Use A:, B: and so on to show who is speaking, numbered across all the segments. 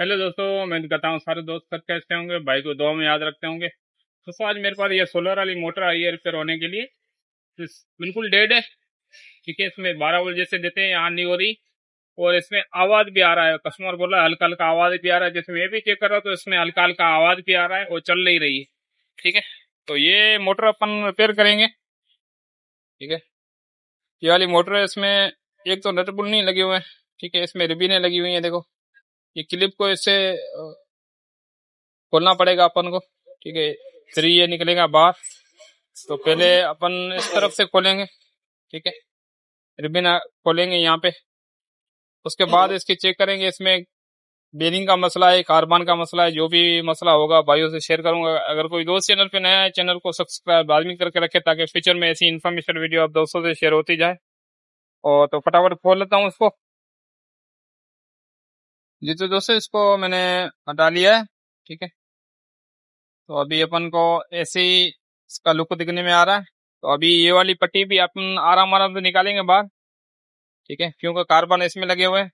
A: Hello दोस्तों, मैं कहता हूँ सारे दोस्त सब कैसे होंगे, भाई को दुआ में याद रखते होंगे। दोस्तों आज मेरे पास ये सोलर वाली मोटर आई है रिपेयर होने के लिए। बिल्कुल डेड है। ठीक है, इसमें 12 वोल्ट जैसे देते हैं, यहाँ नहीं हो रही। और इसमें आवाज भी आ रहा है, कस्टमर बोल रहा है हल्का हल्का आवाज भी आ रहा है। जैसे मैं भी चेक कर रहा हूँ तो इसमें हल्का हल्का आवाज भी आ रहा है और चल नहीं रही है। ठीक है, तो ये मोटर अपन रिपेयर करेंगे। ठीक है, ये वाली मोटर है, इसमें एक तो नट बोल्ट नहीं लगे हुए हैं। ठीक है, इसमें रिबीनें लगी हुई है। देखो, ये क्लिप को इससे खोलना पड़ेगा अपन को। ठीक है, फिर ये निकलेगा बाहर। तो पहले अपन इस तरफ से खोलेंगे। ठीक है, रिबन खोलेंगे यहाँ पे। उसके बाद इसकी चेक करेंगे, इसमें बेरिंग का मसला है, कार्बन का मसला है। जो भी मसला होगा भाइयों से शेयर करूंगा। अगर कोई दोस्त चैनल पे नया है, चैनल को सब्सक्राइब लाजमी करके रखे, ताकि फ्यूचर में ऐसी इन्फॉर्मेशन वीडियो आप दोस्तों से शेयर होती जाए। और तो फटाफट खोल लेता हूँ इसको। जी तो दोस्तों, इसको मैंने हटा लिया है। ठीक है, तो अभी अपन को ऐसे ही इसका लुक दिखने में आ रहा है। तो अभी ये वाली पट्टी भी अपन आराम आराम से निकालेंगे बाहर। ठीक है, क्योंकि कार्बन इसमें लगे हुए हैं।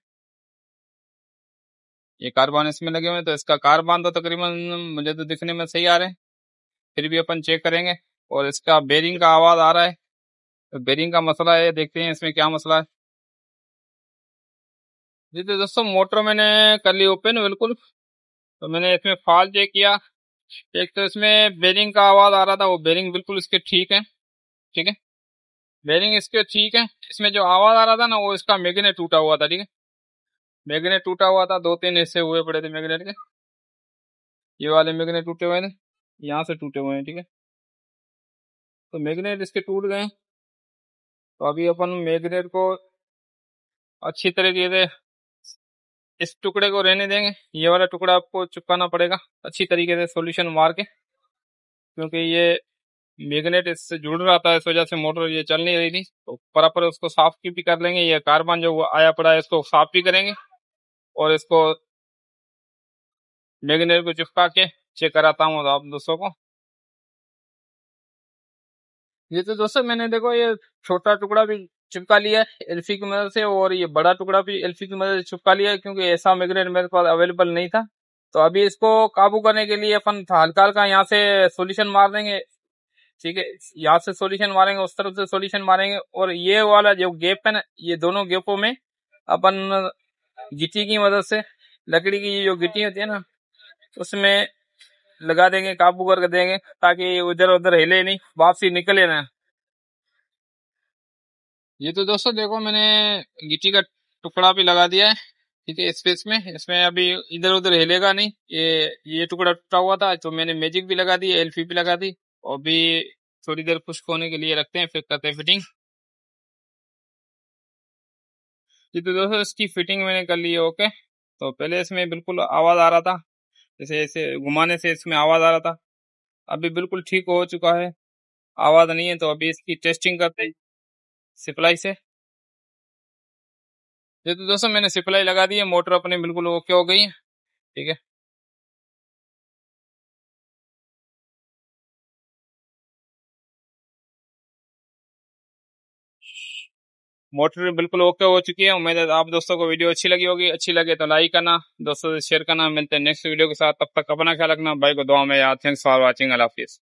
A: ये कार्बन इसमें लगे हुए हैं, तो इसका कार्बन तो तकरीबन मुझे तो दिखने में सही आ रहे हैं। फिर भी अपन चेक करेंगे। और इसका बेरिंग का आवाज आ रहा है, तो बेरिंग का मसला है, देखते हैं इसमें क्या मसला है। जी तो दोस्तों, मोटर मैंने कर ली ओपन बिल्कुल। तो मैंने इसमें फॉल्ट चेक किया। एक तो इसमें बेरिंग का आवाज आ रहा था, वो बेरिंग बिल्कुल इसके ठीक है। ठीक है, बेरिंग इसके ठीक है। इसमें जो आवाज आ रहा था ना, वो इसका मैग्नेट टूटा हुआ था। ठीक है, मैग्नेट टूटा हुआ था, 2-3 हिस्से हुए पड़े थे मैग्नेट के। ये वाले मैग्नेट टूटे हुए थे, यहाँ से टूटे हुए हैं। ठीक है, तो मैग्नेट इसके टूट गए। तो अभी अपन मैग्नेट को अच्छी तरीके से इस टुकड़े को रहने देंगे। ये वाला टुकड़ा आपको चिपकाना पड़ेगा अच्छी तरीके से सॉल्यूशन मार के, क्योंकि ये मैग्नेट इससे जुड़ रहा था, इस वजह से मोटर ये चल नहीं रही थी। तो बराबर उसको साफ की भी कर लेंगे। ये कार्बन जो आया पड़ा है, इसको साफ भी करेंगे। और इसको मैग्नेट को चिपका के चेक कराता हूँ आप दोस्तों को। ये तो दोस्तों मैंने देखो, ये छोटा टुकड़ा भी चिपका लिया है एल्फी की मदद से, और ये बड़ा टुकड़ा भी एल्फी की मदद से चिपका लिया है, क्योंकि ऐसा मैग्नेट मेरे पास अवेलेबल नहीं था। तो अभी इसको काबू करने के लिए अपन हल्का हल्का यहाँ से सॉल्यूशन मार देंगे। ठीक है, यहाँ से सॉल्यूशन मारेंगे, उस तरफ से सॉल्यूशन मारेंगे। और ये वाला जो गैप है ना, ये दोनों गैपों में अपन गिट्टी की मदद से, लकड़ी की जो गिट्टी होती है ना, उसमें लगा देंगे, काबू करके देंगे, ताकि उधर उधर हिले नहीं, वापसी निकले ना। ये तो दोस्तों देखो, मैंने गिट्टी का टुकड़ा भी लगा दिया है। ठीक है, स्पेस में, इसमें अभी इधर उधर हिलेगा नहीं। ये टुकड़ा टूटा हुआ था, तो मैंने मैजिक भी लगा दी, एल्फी भी लगा दी। और भी थोड़ी देर खुश्क होने के लिए रखते हैं, फिर करते हैं फिटिंग। ये तो दोस्तों, इसकी फिटिंग मैंने कर ली है। ओके, तो पहले इसमें बिल्कुल आवाज आ रहा था, जैसे ऐसे घुमाने से इसमें आवाज आ रहा था। अभी बिल्कुल ठीक हो चुका है, आवाज नहीं है। तो अभी इसकी टेस्टिंग करते हैं सप्लाई से। ये तो दोस्तों, मैंने सप्लाई लगा दी है, मोटर अपनी बिल्कुल ओके हो गई है। ठीक है, मोटर बिल्कुल ओके हो चुकी है। उम्मीद है आप दोस्तों को वीडियो अच्छी लगी होगी। अच्छी लगे तो लाइक करना, दोस्तों से शेयर करना। मिलते हैं नेक्स्ट वीडियो के साथ, तब तक अपना ख्याल रखना, भाई को दुआ में याद। थैंक्स फॉर वॉचिंग, अल्लाह हाफिज़।